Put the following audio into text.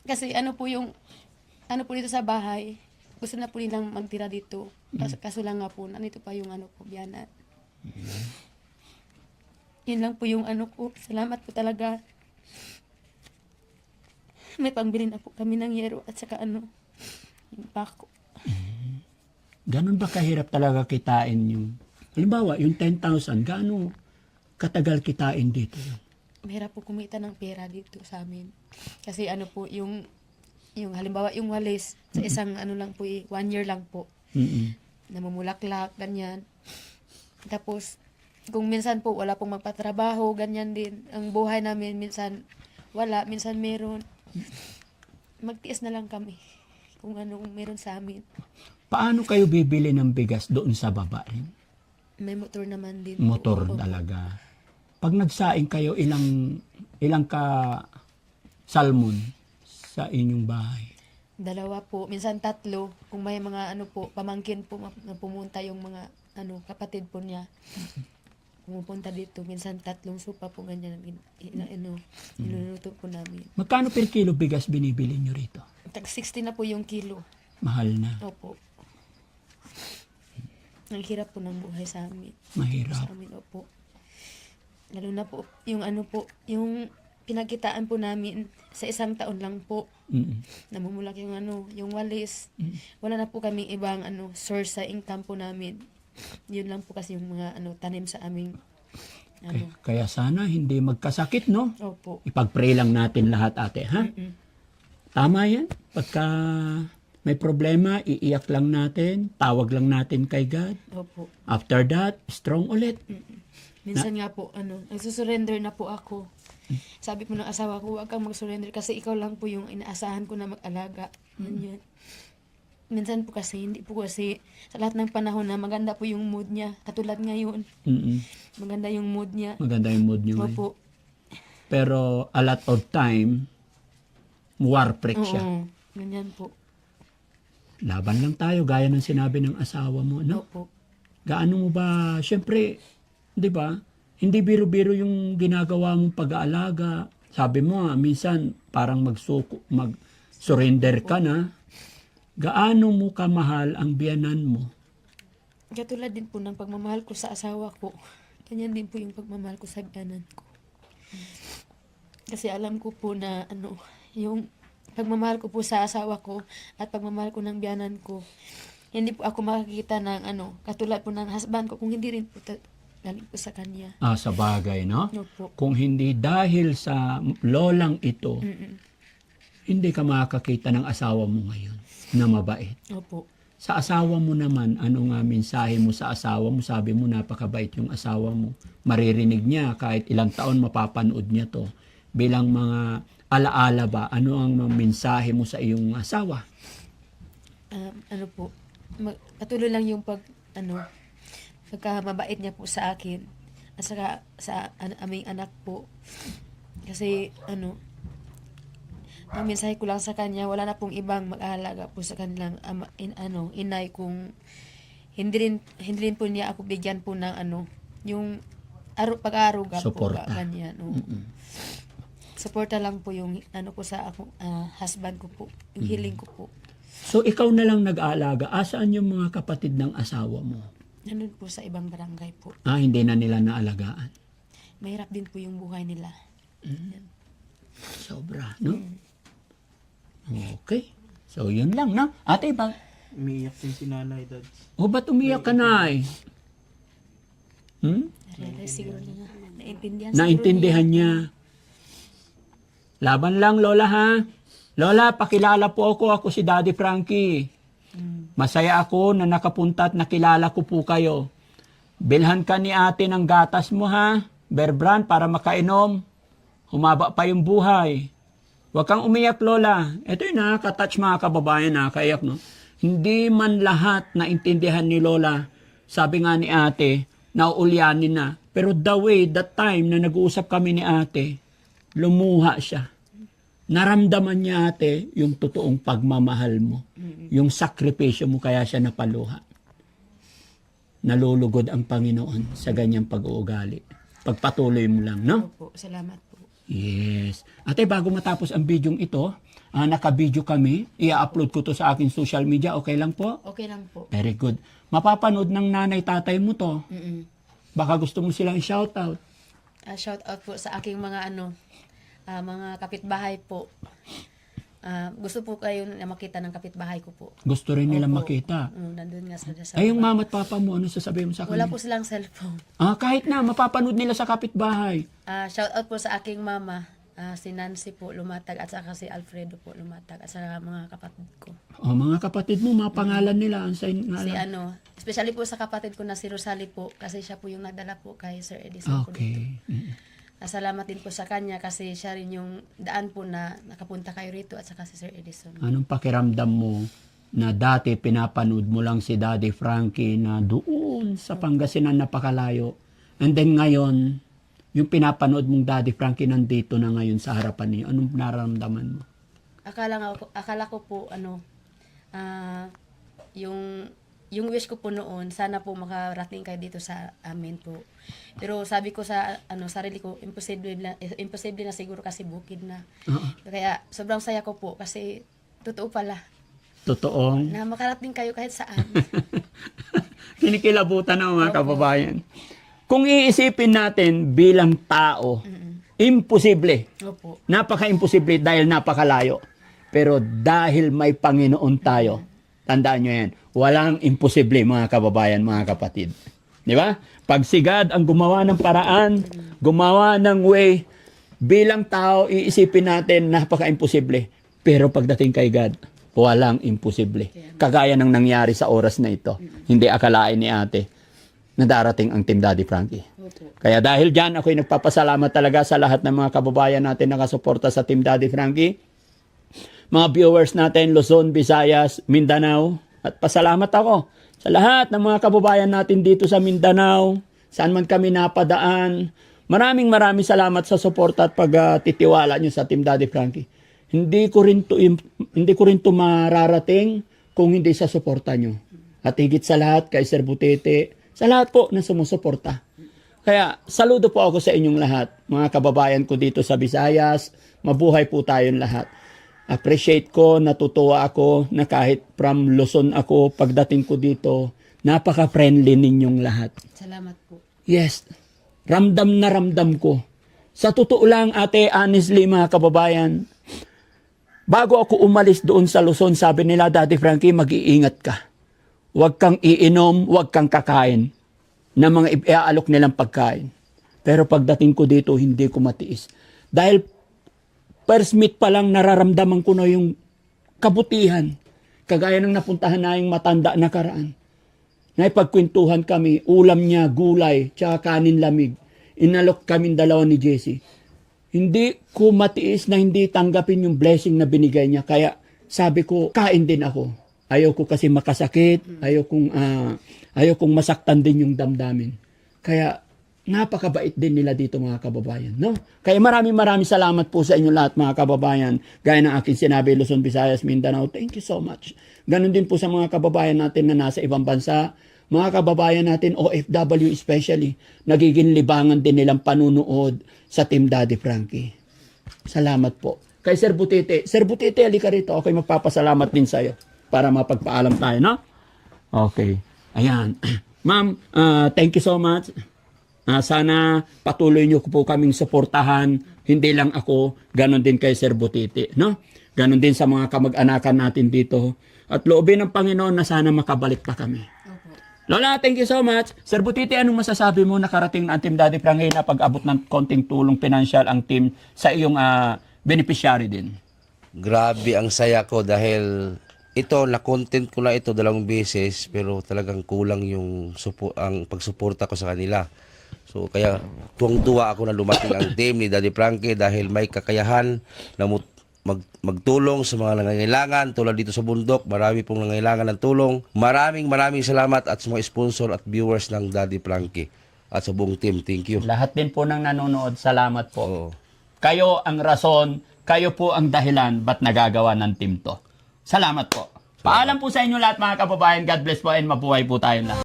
Kasi ano po dito sa bahay, gusto na po nilang magtira dito. Kaso lang nga po, nandito pa yung ano po, biyanan. Yun lang po yung ano ko. Salamat po talaga. May pambili na po kami ng yero at saka yung pako. Ganun ba kahirap talaga kitain yung, halimbawa, yung 10,000, gaano katagal kitain dito yun? Mahirap po kumita ng pera dito sa amin. Kasi ano po, yung halimbawa yung walis, sa isang ano lang po, 1 year lang po. Namumulaklak, ganyan. Tapos, kung minsan po wala pong magpatrabaho, ganyan din. Ang buhay namin, minsan wala, minsan meron. Magtiis na lang kami kung anong meron sa amin. Paano kayo bibili ng bigas doon sa baba rin? May motor naman din Motor po. Opo. talaga. Pag nagsaing kayo, ilang ka salmon sa inyong bahay? 2 po, minsan 3. Kung may mga ano po, pamangkin po na pumunta yung mga kapatid po niya. Pumupunta dito, minsan 3 supa po ganyan niluluto po namin. Magkano per kilo bigas binibili nyo rito? Tag 60 na po yung kilo. Mahal na. Opo. Ang hirap po ng buhay sa amin. Mahirap. Sa amin, opo. Lalo na po, yung pinagkitaan po namin sa 1 taon lang po. Namumulak yung yung walis. Wala na po kaming ibang source sa income po namin. Yun lang po kasi yung mga tanim sa aming Kaya sana hindi magkasakit, no? Opo. Ipag-pray lang natin lahat, ate, ha? Tama yan. Pagka may problema, iiyak lang natin, tawag lang natin kay God. Opo. After that, strong ulit. Minsan nga po, nagsusurrender na po ako. Sabi po ng asawa ko, huwag kang mag-surrender kasi ikaw lang po yung inaasahan ko na mag-alaga. Ganyan. Minsan po kasi, hindi po kasi, sa lahat ng panahon na maganda po yung mood niya. Katulad ngayon, maganda yung mood niya. Maganda yung mood niyo. Opo. Pero a lot of time, war freak siya. Oo, ganyan po. Laban lang tayo, gaya ng sinabi ng asawa mo, no? Opo. Gaano mo ba, syempre, di ba, hindi biro-biro yung ginagawa mong pag-aalaga. Sabi mo, minsan parang mag-surrender ka na. Gaano mo kamahal ang biyanan mo? Katulad din po ng pagmamahal ko sa asawa ko. Ganyan din po yung pagmamahal ko sa biyanan ko. Kasi alam ko po na yung pagmamahal ko po sa asawa ko at pagmamahal ko ng biyanan ko, hindi po ako makakita ng katulad po ng husband ko kung hindi rin po galing po sa kanya. Sa bagay, no? Opo. Kung hindi dahil sa lolang ito, hindi ka makakakita ng asawa mo ngayon na mabait. Opo. Sa asawa mo naman, ano nga mensahe mo sa asawa mo? Sabi mo, napakabait yung asawa mo. Maririnig niya, kahit ilang taon mapapanood niya to. Bilang mga alaala ba, ano ang mga mensahe mo sa iyong asawa? Patuloy lang yung pagka mabait niya po sa akin at saka sa aming anak po. Kasi ang mensahe ko lang sa kanya, wala na pong ibang mag-aalaga po sa kanilang inay kung hindi rin po niya ako bigyan po ng yung pag-aaruga po Suporta. ganyan. Suporta lang po yung ko sa husband ko po, yung hiling ko po. So, ikaw na lang nag-aalaga. Asaan yung mga kapatid ng asawa mo? Nandun po sa ibang barangay po. Hindi na nila naalagaan. Mahirap din po yung buhay nila. Sobra, no? Okay. So, yun lang, no? Ate, ba? Umiiyak din si nanay, Dad. Ba't umiyak ka na Realize siguro niya. Naintindihan Naintindihan niya. Laban lang, Lola, ha? Lola, pakilala po ako. Ako si Daddy Frankie. Masaya ako na nakapunta at nakilala ko po kayo. Bilhan ka ni ate ng gatas mo, ha? Bear Brand para makainom. Humaba pa yung buhay. Huwag kang umiyak, Lola. Ito yung nakaka-touch mga kababayan, nakakaiyak, no? Hindi man lahat naintindihan ni Lola. Sabi nga ni ate, nauulyanin na. Pero the way, that time na nag-uusap kami ni ate, lumuha siya. Naramdaman niya, ate, yung totoong pagmamahal mo. Yung sakripisyo mo, kaya siya napaluha. Nalulugod ang Panginoon sa ganyang pag-uugali. Pagpatuloy mo lang, no? Opo, salamat po. Yes. Ate, bago matapos ang bidyong ito, naka-video kami. I-upload ko to sa aking social media. Okay lang po? Okay lang po. Very good. Mapapanood ng nanay tatay mo to. Baka gusto mo silang shoutout. Shout out po sa aking mga mga kapitbahay po. Gusto po kayo na makita ng kapitbahay ko po. Gusto rin nilang Opo. makita. Nandun nga sa Ay, yung baba. mama at papa mo, ano sasabihin mo sa Wala kanila? po silang cellphone. Kahit na, mapapanood nila sa kapitbahay. Shout out po sa aking mama, si Nancy po Lumatag at saka si Alfredo po Lumatag at sa mga kapatid ko. Mga kapatid mo, mga pangalan nila. Ang sign Si ngalan. especially po sa kapatid ko na si Rosalie po kasi siya po yung nadala po kay Sir Edison po dito. Okay. Salamat din po sa kanya kasi siya rin yung daan po na nakapunta kayo rito at saka si Sir Edison. Anong pakiramdam mo na dati pinapanood mo lang si Daddy Frankie na doon sa Pangasinan napakalayo. And then ngayon, yung pinapanood mong Daddy Frankie nandito na ngayon sa harapan niyo. Anong nararamdaman mo? Akala ko po yung wish ko po noon, sana po makarating kayo dito sa amin po. Pero sabi ko sa sarili ko, imposible na siguro kasi bukid na. Kaya sobrang saya ko po kasi totoo pala Totoong na makarating kayo kahit saan. kinikilabutan ng mga kababayan. Kung iisipin natin bilang tao, imposible. Opo. Napaka-imposible dahil napakalayo. Pero dahil may Panginoon tayo, tandaan nyo yan, walang imposible mga kababayan, mga kapatid. Di ba? Pag si God ang gumawa ng paraan, gumawa ng way, bilang tao, iisipin natin, napaka-imposible. Pero pagdating kay God, walang imposible. Kagaya ng nangyari sa oras na ito. Hindi akalain ni ate na darating ang Team Daddy Frankie. Opo. Kaya dahil dyan, ako'y nagpapasalamat talaga sa lahat ng mga kababayan natin na nakasuporta sa Team Daddy Frankie. Mga viewers natin, Luzon, Visayas, Mindanao. At pasalamat ako sa lahat ng mga kababayan natin dito sa Mindanao, saan man kami napadaan. Maraming salamat sa suporta at pagtitiwala nyo sa Team Daddy Frankie. Hindi ko rin to mararating kung hindi sa suporta nyo. At higit sa lahat, kay Sir Butete, sa lahat po na sumusuporta. Kaya, saludo po ako sa inyong lahat, mga kababayan ko dito sa Visayas. Mabuhay po tayong lahat. Appreciate ko, natutuwa ako na kahit from Luzon ako, pagdating ko dito, napaka-friendly ninyong lahat. Salamat po. Yes, ramdam na ramdam ko. Sa totoo lang, ate, honestly, mga kababayan, bago ako umalis doon sa Luzon, sabi nila, Daddy Frankie, mag-iingat ka. Huwag kang iinom, huwag kang kakain ng mga iaalok nilang pagkain. Pero pagdating ko dito, hindi ko matiis. Dahil first meet pa lang nararamdaman ko na yung kabutihan. Kagaya ng napuntahan na yung matanda na karaan. Naipagkwentuhan kami, ulam niya, gulay, tsaka kanin lamig. Inalok kami dalawa ni Jessie. Hindi ko matiis na hindi tanggapin yung blessing na binigay niya. Kaya sabi ko, kain din ako. Ayaw ko kasi makasakit, ayaw kong masaktan din yung damdamin. Kaya napakabait din nila dito mga kababayan, no? Kaya maraming salamat po sa inyo lahat mga kababayan. Gaya ng aking sinabi, Luzon, Visayas, Mindanao, thank you so much. Ganon din po sa mga kababayan natin na nasa ibang bansa, mga kababayan natin, OFW especially, nagiging libangan din nilang panunood sa Team Daddy Frankie. Salamat po. Kay Sir Butete, halika rito, ako'y magpapasalamat din sa'yo para mapagpaalam tayo, no? Okay. Ayan. Ma'am, thank you so much. Sana patuloy nyo po kaming suportahan, hindi lang ako, ganon din kay Sir Butete, no? Ganon din sa mga kamag-anakan natin dito. At loobin ng Panginoon na sana makabalik pa kami. Opo. Lola, thank you so much. Sir Butete, anong masasabi mo nakarating ang Team Daddy Frankie na pag-abot ng konting tulong pinansyal ang team sa iyong beneficiary din? Grabe ang saya ko dahil ito, na-content ko na ito 2 beses pero talagang kulang yung ang pagsuporta ko sa kanila. So kaya tuwang-tuwa ako na lumating ang team ni Daddy Frankie dahil may kakayahan na magtulong sa mga nangangailangan tulad dito sa bundok. Marami pong nangangailangan ng tulong. Maraming salamat at sa mga sponsor at viewers ng Daddy Frankie at sa buong team. Thank you. Lahat din po ng nanonood, salamat po. Oo. Kayo ang rason, kayo po ang dahilan ba't nagagawa ng team to. Salamat po. Paalam po sa inyo lahat mga kababayan. God bless po and mabuhay po tayong lahat.